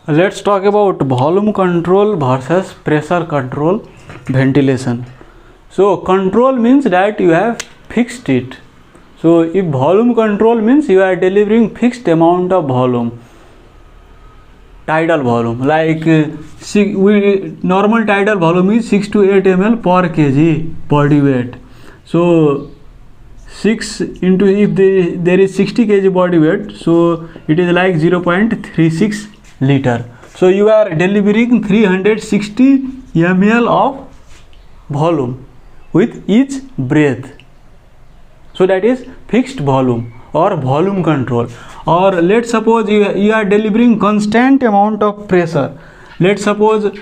Let's talk about volume control versus pressure control ventilation. So control means that you have fixed it. So if volume control means you are delivering fixed amount of volume, tidal volume, like normal tidal volume is 6 to 8 ml per kg body weight. So 6 into, if there is 60 kg body weight, so it is like 0.36 liter. So you are delivering 360 ml of volume with each breath. So that is fixed volume or volume control. Or let's suppose you are delivering constant amount of pressure. Let's suppose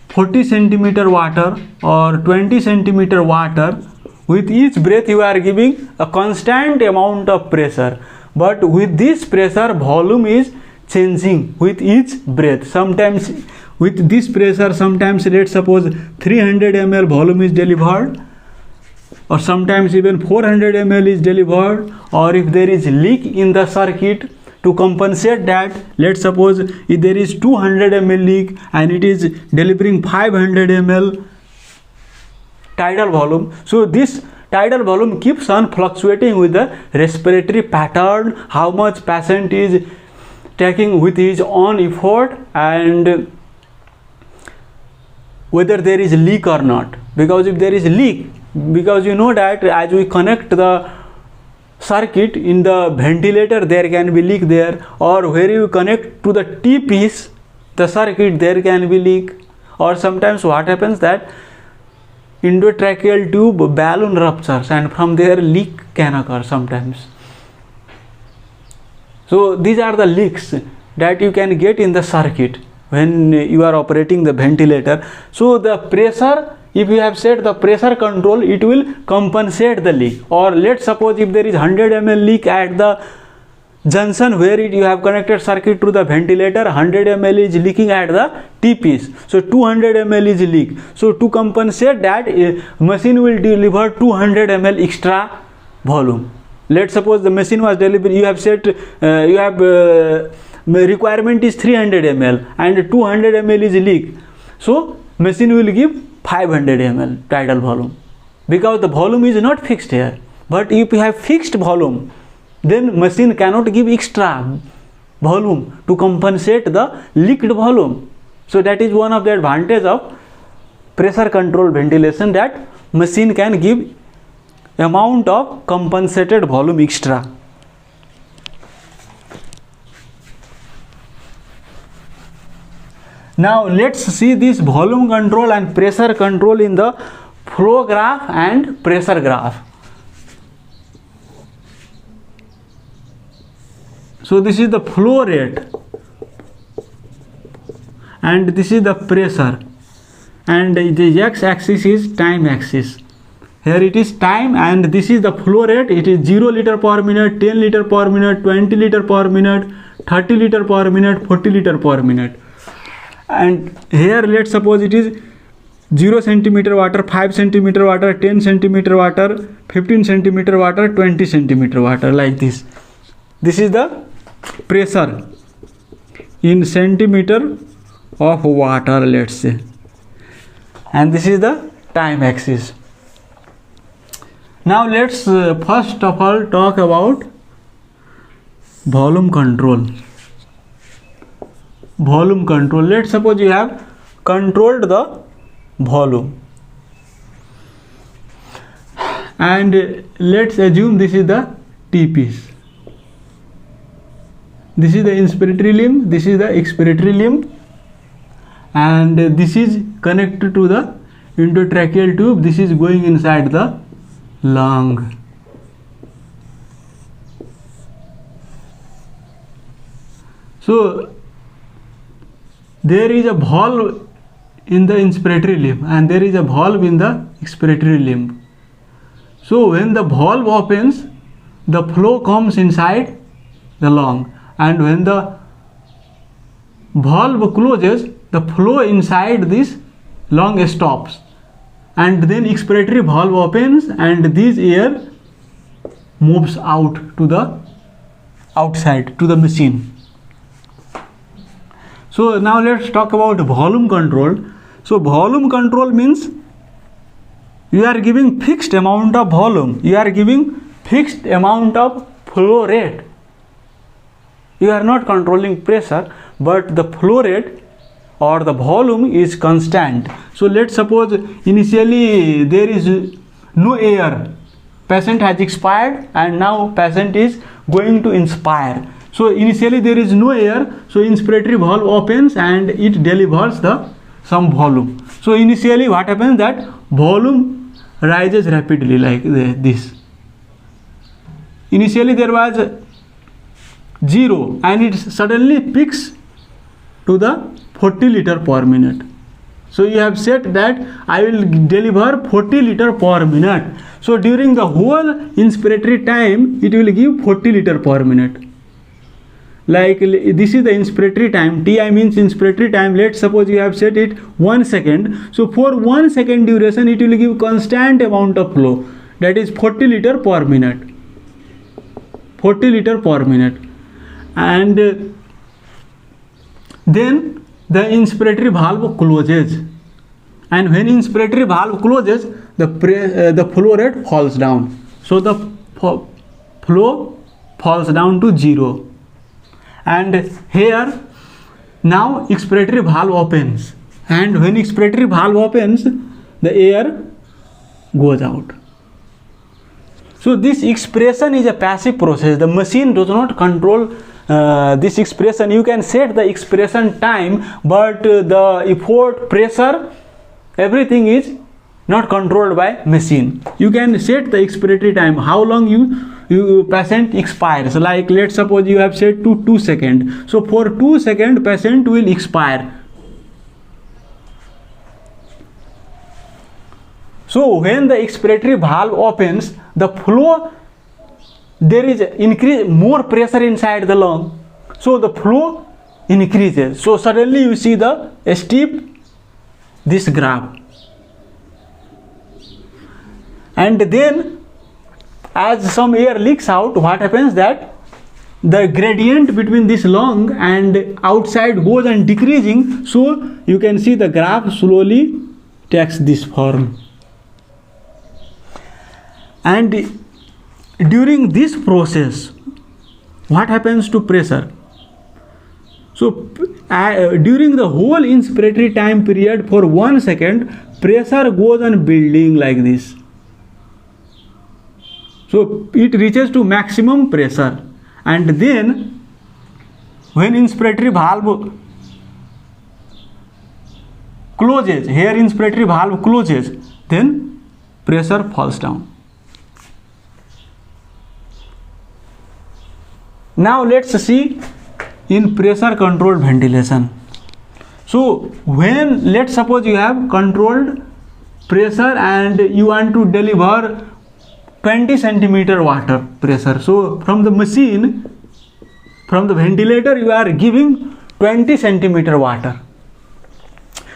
40 centimeter water or 20 centimeter water. With each breath you are giving a constant amount of pressure, but with this pressure volume is changing with each breath. Sometimes with this pressure, sometimes let's suppose 300 ml volume is delivered, or sometimes even 400 ml is delivered. Or if there is leak in the circuit, to compensate that, let's suppose if there is 200 ml leak and it is delivering 500 ml tidal volume. So this tidal volume keeps on fluctuating with the respiratory pattern, how much patient is taking with his own effort, and whether there is leak or not. Because if there is leak, because you know that as we connect the circuit in the ventilator, there can be leak there, or where you connect to the T-piece, the circuit, there can be leak. Or sometimes what happens that endotracheal tube balloon ruptures and from there leak can occur sometimes. So these are the leaks that you can get in the circuit when you are operating the ventilator. So the pressure, if you have set the pressure control, it will compensate the leak. Or let's suppose if there is 100 ml leak at the junction where you have connected circuit to the ventilator, 100 ml is leaking at the T-piece, so 200 ml is leak. So to compensate that, machine will deliver 200 ml extra volume. Let's suppose the machine was delivered, you have set requirement is 300 ml and 200 ml is leak, so machine will give 500 ml tidal volume, because the volume is not fixed here. But if you have fixed volume, then machine cannot give extra volume to compensate the leaked volume. So that is one of the advantage of pressure control ventilation, that machine can give amount of compensated volume extra. Now let's see this volume control and pressure control in the flow graph and pressure graph. So this is the flow rate and this is the pressure, and the x-axis is time axis. Here it is time and this is the flow rate. It is 0 liter per minute, 10 liter per minute, 20 liter per minute, 30 liter per minute, 40 liter per minute. And here let's suppose it is 0 centimeter water, 5 centimeter water, 10 centimeter water, 15 centimeter water, 20 centimeter water, like this. This is the pressure in centimeter of water, let's say, and this is the time axis. Now let's first of all talk about volume control. Volume control, let's suppose you have controlled the volume, and let's assume this is the T-piece. This is the inspiratory limb, this is the expiratory limb, and this is connected to the endotracheal tube. This is going inside the lung. So there is a valve in the inspiratory limb and there is a valve in the expiratory limb. So when the valve opens, the flow comes inside the lung, and when the valve closes, the flow inside this lung stops, and then expiratory valve opens and this air moves out to the outside to the machine. So now let's talk about volume control. So volume control means you are giving fixed amount of volume, you are giving fixed amount of flow rate. You are not controlling pressure, but the flow rate or the volume is constant. So let's suppose initially there is no air, patient has expired and now patient is going to inspire. So initially there is no air, so inspiratory valve opens and it delivers the some volume. So initially what happens, that volume rises rapidly like this. Initially there was 0 and it suddenly peaks to the 40 liter per minute. So you have said that I will deliver 40 liter per minute. So during the whole inspiratory time it will give 40 liter per minute. Like this is the inspiratory time, Ti means inspiratory time. Let's suppose you have set it 1 second. So for 1 second duration it will give constant amount of flow, that is 40 liter per minute. 40 liter per minute. And then the inspiratory valve closes, and when inspiratory valve closes, the flow rate falls down. So the flow falls down to 0. And here now expiratory valve opens, and when expiratory valve opens, the air goes out. So this expression is a passive process. The machine does not control this expression. You can set the expression time, but the effort, pressure, everything is not controlled by machine. You can set the expiratory time, how long you patient expires. Like let's suppose you have set to 2 seconds. So for 2 seconds patient will expire. So when the expiratory valve opens, the flow, there is increase, more pressure inside the lung, so the flow increases. So suddenly you see the steep this graph, and then as some air leaks out, what happens, that the gradient between this lung and outside goes and decreasing. So you can see the graph slowly takes this form. And during this process, what happens to pressure? So during the whole inspiratory time period for 1 second, pressure goes on building like this. So it reaches to maximum pressure, and then when inspiratory valve closes, here inspiratory valve closes, then pressure falls down. Now let's see in pressure controlled ventilation. So when, let's suppose you have controlled pressure and you want to deliver 20 centimeter water pressure. So from the machine, from the ventilator, you are giving 20 centimeter water.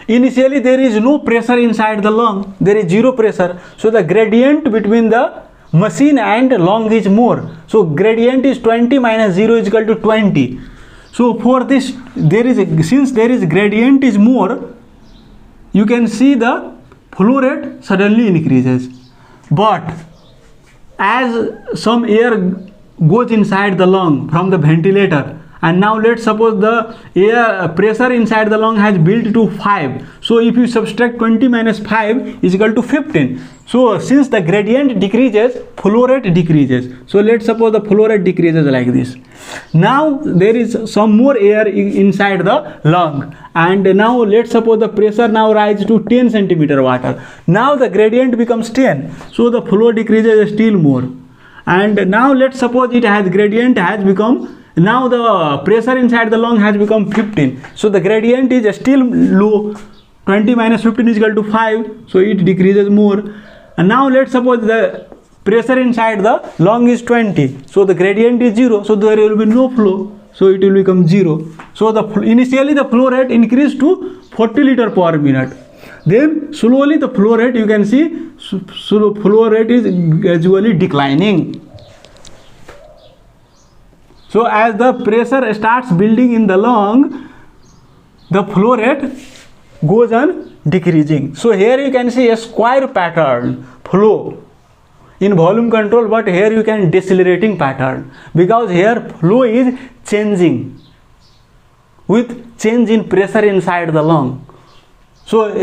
Initially there is no pressure inside the lung, there is 0 pressure. So the gradient between the machine and lung is more. So gradient is 20 minus 0 is equal to 20. So for this, since there is gradient is more, you can see the flow rate suddenly increases. But as some air goes inside the lung from the ventilator, and now let's suppose the air pressure inside the lung has built to 5. So if you subtract 20 minus 5 is equal to 15. So since the gradient decreases, flow rate decreases. So let's suppose the flow rate decreases like this. Now there is some more air inside the lung, and now let's suppose the pressure now rises to 10 centimeter water. Now the gradient becomes 10, so the flow decreases still more. And now let's suppose it has gradient has become, now the pressure inside the lung has become 15. So the gradient is still low. 20 minus 15 is equal to 5. So it decreases more. And now let's suppose the pressure inside the lung is 20. So the gradient is 0. So there will be no flow. So it will become 0. So initially the flow rate increased to 40 liter per minute. Then slowly the flow rate, you can see, flow rate is gradually declining. So as the pressure starts building in the lung, the flow rate goes on decreasing. So here you can see a square pattern flow in volume control, but here you can decelerating pattern, because here flow is changing with change in pressure inside the lung. So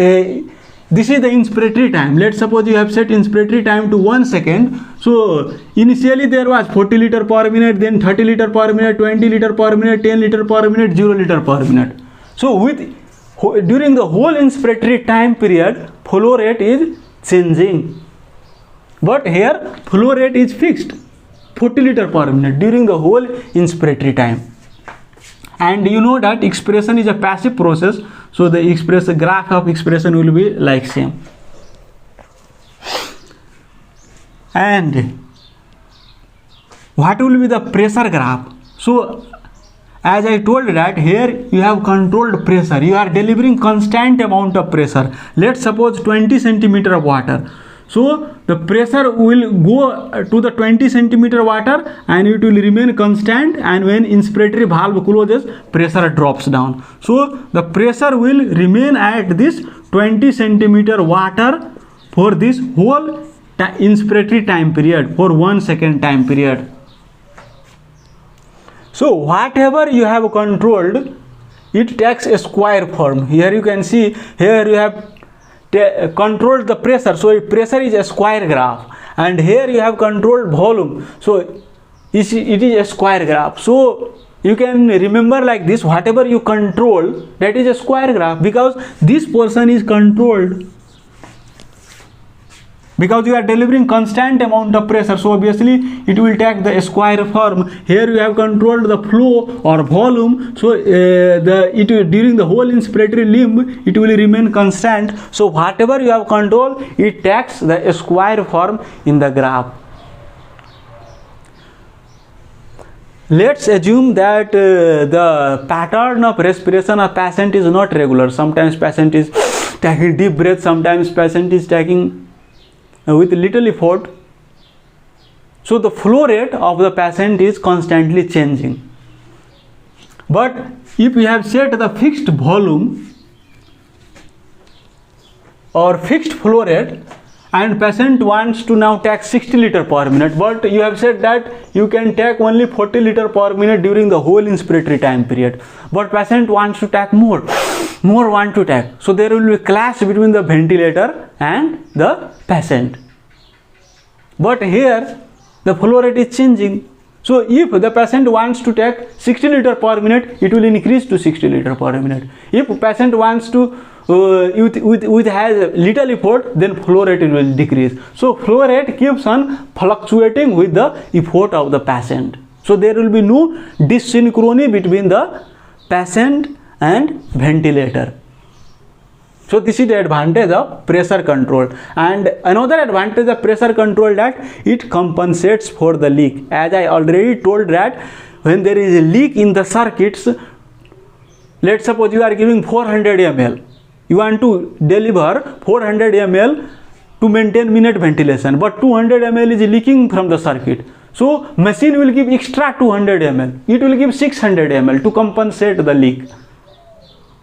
this is the inspiratory time. Let's suppose you have set inspiratory time to 1 second. So initially there was 40 liter per minute, then 30 liter per minute, 20 liter per minute, 10 liter per minute, 0 liter per minute. So during the whole inspiratory time period, flow rate is changing. But here flow rate is fixed, 40 liter per minute during the whole inspiratory time. And you know that expression is a passive process, so the graph of expression will be like same. And what will be the pressure graph? So as I told that here you have controlled pressure, you are delivering constant amount of pressure. Let's suppose 20 centimeter of water. So the pressure will go to the 20 centimeter water and it will remain constant, and when inspiratory valve closes, pressure drops down. So the pressure will remain at this 20 centimeter water for this whole inspiratory time period, for 1 second time period. So whatever you have controlled, it takes a square form. Here you can see, here you have controlled the pressure, so pressure is a square graph, and here you have controlled volume, so it is a square graph. So you can remember like this, whatever you control, that is a square graph, because this portion is controlled, because you are delivering constant amount of pressure, so obviously it will take the square form. Here you have controlled the flow or volume, so during the whole inspiratory limb it will remain constant. So whatever you have controlled, it takes the square form in the graph. Let's assume that the pattern of respiration of patient is not regular. Sometimes patient is taking deep breath, sometimes patient is taking with little effort. So the flow rate of the patient is constantly changing. But if you have set the fixed volume or fixed flow rate, and patient wants to now take 60 liter per minute, but you have said that you can take only 40 liter per minute during the whole inspiratory time period, but patient wants to take more want to take. So there will be a clash between the ventilator and the patient. But here the flow rate is changing. So if the patient wants to take 60 liter per minute, it will increase to 60 liter per minute. If patient wants to with has little effort, then flow rate will decrease. So flow rate keeps on fluctuating with the effort of the patient. So there will be no dyssynchrony between the patient and ventilator. So this is the advantage of pressure control. And another advantage of pressure control, that it compensates for the leak. As I already told that when there is a leak in the circuits, let's suppose you are giving 400 ml. You want to deliver 400 ml to maintain minute ventilation, but 200 ml is leaking from the circuit. So machine will give extra 200 ml. It will give 600 ml to compensate the leak.